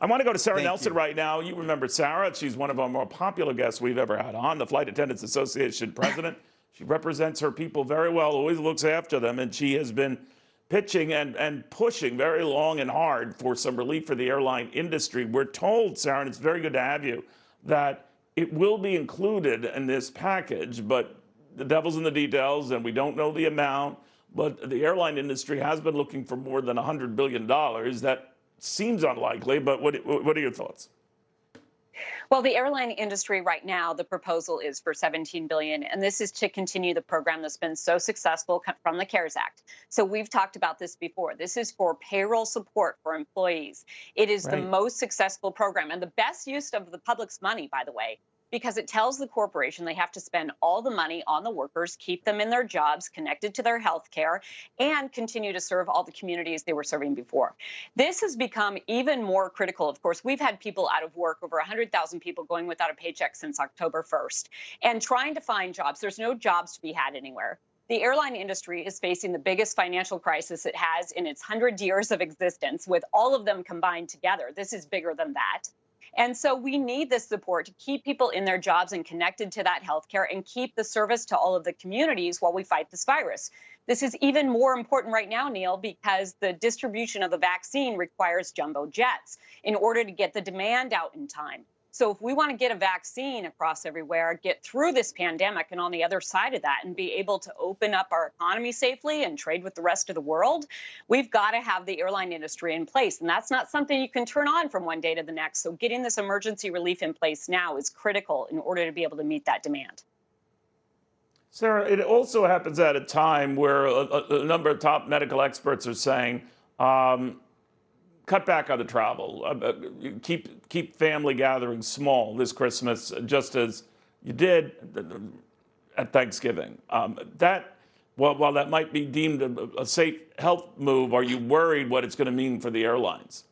I want to go to Sara Thank Nelson you. right now. You remember Sara. She's one of our more popular guests we've ever had on, the Flight Attendants Association president. She represents her people very well, always looks after them, and she has been pitching and pushing very long and hard for some relief for the airline industry. We're told, Sara, and it's very good to have you, that it will be included in this package, but the devil's in the details, and we don't know the amount. But the airline industry has been looking for more than $100 billion. That seems unlikely, but what are your thoughts? Well, the airline industry right now, the proposal is for $17 billion, and this is to continue the program that's been so successful from the CARES Act. So we've talked about this before. This is for payroll support for employees. It is the most successful program and the best use of the public's money, by the way, because it tells the corporation they have to spend all the money on the workers, keep them in their jobs, connected to their health care, and continue to serve all the communities they were serving before. This has become even more critical. Of course, we've had people out of work, over 100,000 people going without a paycheck since October 1st, and trying to find jobs. There's no jobs to be had anywhere. The airline industry is facing the biggest financial crisis it has in its 100 years of existence, with all of them combined together. This is bigger than that. And so we need this support to keep people in their jobs and connected to that healthcare and keep the service to all of the communities while we fight this virus. This is even more important right now, Neil, because the distribution of the vaccine requires jumbo jets in order to get the demand out in time. So if we want to get a vaccine across everywhere, get through this pandemic and on the other side of that and be able to open up our economy safely and trade with the rest of the world, we've got to have the airline industry in place. And that's not something you can turn on from one day to the next. So getting this emergency relief in place now is critical in order to be able to meet that demand. Sara, it also happens at a time where a number of top medical experts are saying, cut back on the travel. Keep family gatherings small this Christmas, just as you did at Thanksgiving. While that might be deemed a safe health move, are you worried what it's going to mean for the airlines?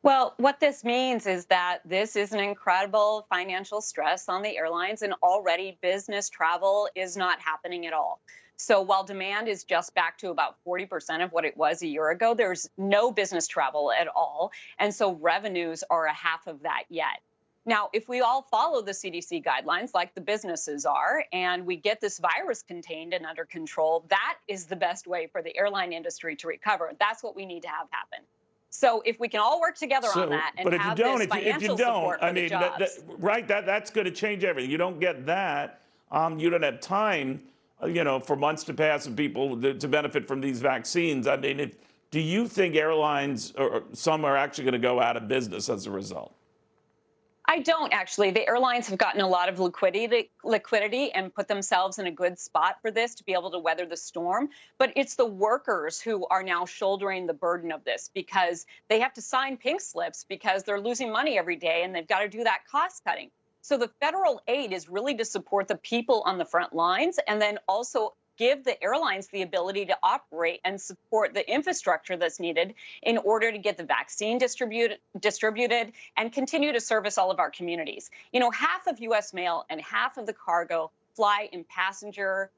Well, what this means is that this is an incredible financial stress on the airlines, and already business travel is not happening at all. So while demand is just back to about 40% of what it was a year ago, there's no business travel at all. And so revenues are a half of that yet. Now, if we all follow the CDC guidelines like the businesses are, and we get this virus contained and under control, that is the best way for the airline industry to recover. That's what we need to have happen. So if we can all work together on that and have this financial support for the jobs. That's going to change everything. You don't get that. You don't have time, for months to pass and people to benefit from these vaccines. I mean, do you think airlines, or some are actually going to go out of business as a result? I don't actually. The airlines have gotten a lot of liquidity and put themselves in a good spot for this to be able to weather the storm. But it's the workers who are now shouldering the burden of this because they have to sign pink slips because they're losing money every day and they've got to do that cost cutting. So the federal aid is really to support the people on the front lines and then also give the airlines the ability to operate and support the infrastructure that's needed in order to get the vaccine distributed and continue to service all of our communities. Half of U.S. mail and half of the cargo fly in passenger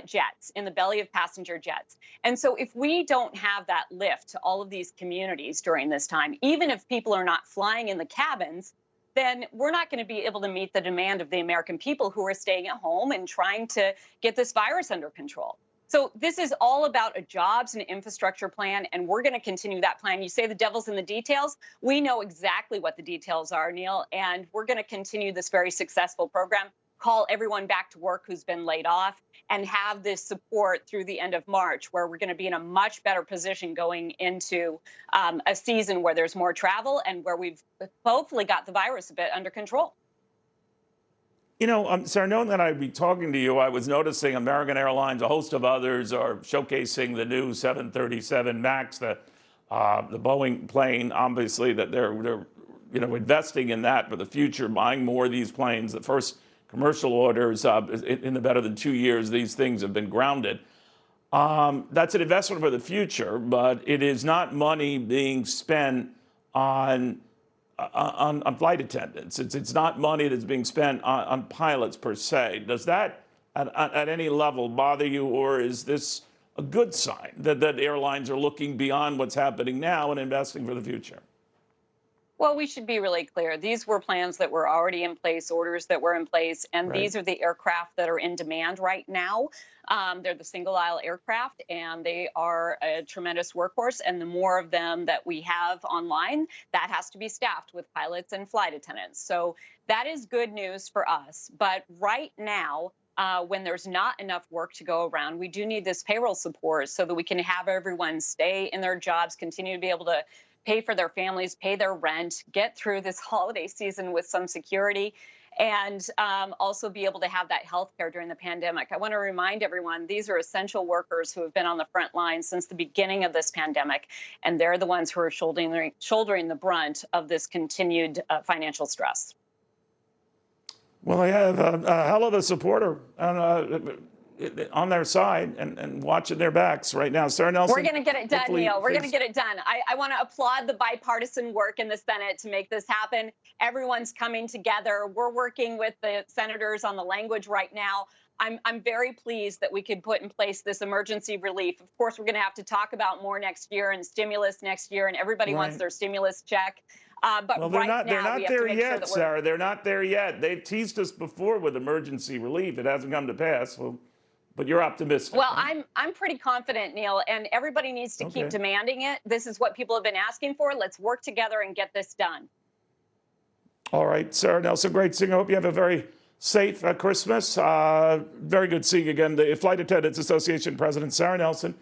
jets, in the belly of passenger jets. And so if we don't have that lift to all of these communities during this time, even if people are not flying in the cabins, then we're not going to be able to meet the demand of the American people who are staying at home and trying to get this virus under control. So this is all about a jobs and infrastructure plan, and we're going to continue that plan. You say the devil's in the details. We know exactly what the details are, Neil, and we're going to continue this very successful program, call everyone back to work who's been laid off, and have this support through the end of March, where we're going to be in a much better position going into a season where there's more travel and where we've hopefully got the virus a bit under control. Sara, knowing that I'd be talking to you, I was noticing American Airlines, a host of others, are showcasing the new 737 MAX, the Boeing plane. Obviously, that they're investing in that for the future, buying more of these planes. The first commercial orders in the better than 2 years, these things have been grounded. That's an investment for the future, but it is not money being spent on flight attendants. It's not money that's being spent on pilots per se. Does that at any level bother you, or is this a good sign that airlines are looking beyond what's happening now and investing for the future? Well, we should be really clear. These were plans that were already in place, orders that were in place, and Right. these are the aircraft that are in demand right now. They're the single aisle aircraft, and they are a tremendous workhorse. And the more of them that we have online, that has to be staffed with pilots and flight attendants. So that is good news for us. But right now, when there's not enough work to go around, we do need this payroll support so that we can have everyone stay in their jobs, continue to be able to pay for their families, pay their rent, get through this holiday season with some security, and also be able to have that health care during the pandemic. I want to remind everyone, these are essential workers who have been on the front lines since the beginning of this pandemic, and they're the ones who are shouldering the brunt of this continued financial stress. Well, they have a hell of a supporter on their side and watching their backs right now. Sara Nelson. We're going to get it done, Neil. We're going to get it done. I want to applaud the bipartisan work in the Senate to make this happen. Everyone's coming together. We're working with the senators on the language right now. I'm very pleased that we could put in place this emergency relief. Of course, we're going to have to talk about more next year and stimulus next year, and everybody wants their stimulus check. But well, they're not there yet, Sarah. They're not there yet. They've teased us before with emergency relief. It hasn't come to pass. Well, but you're optimistic. Well, right? I'm pretty confident, Neil, and everybody needs to keep demanding it. This is what people have been asking for. Let's work together and get this done. All right, Sara Nelson, great seeing you. I hope you have a very safe Christmas. Very good seeing you again. The Flight Attendants Association President Sara Nelson.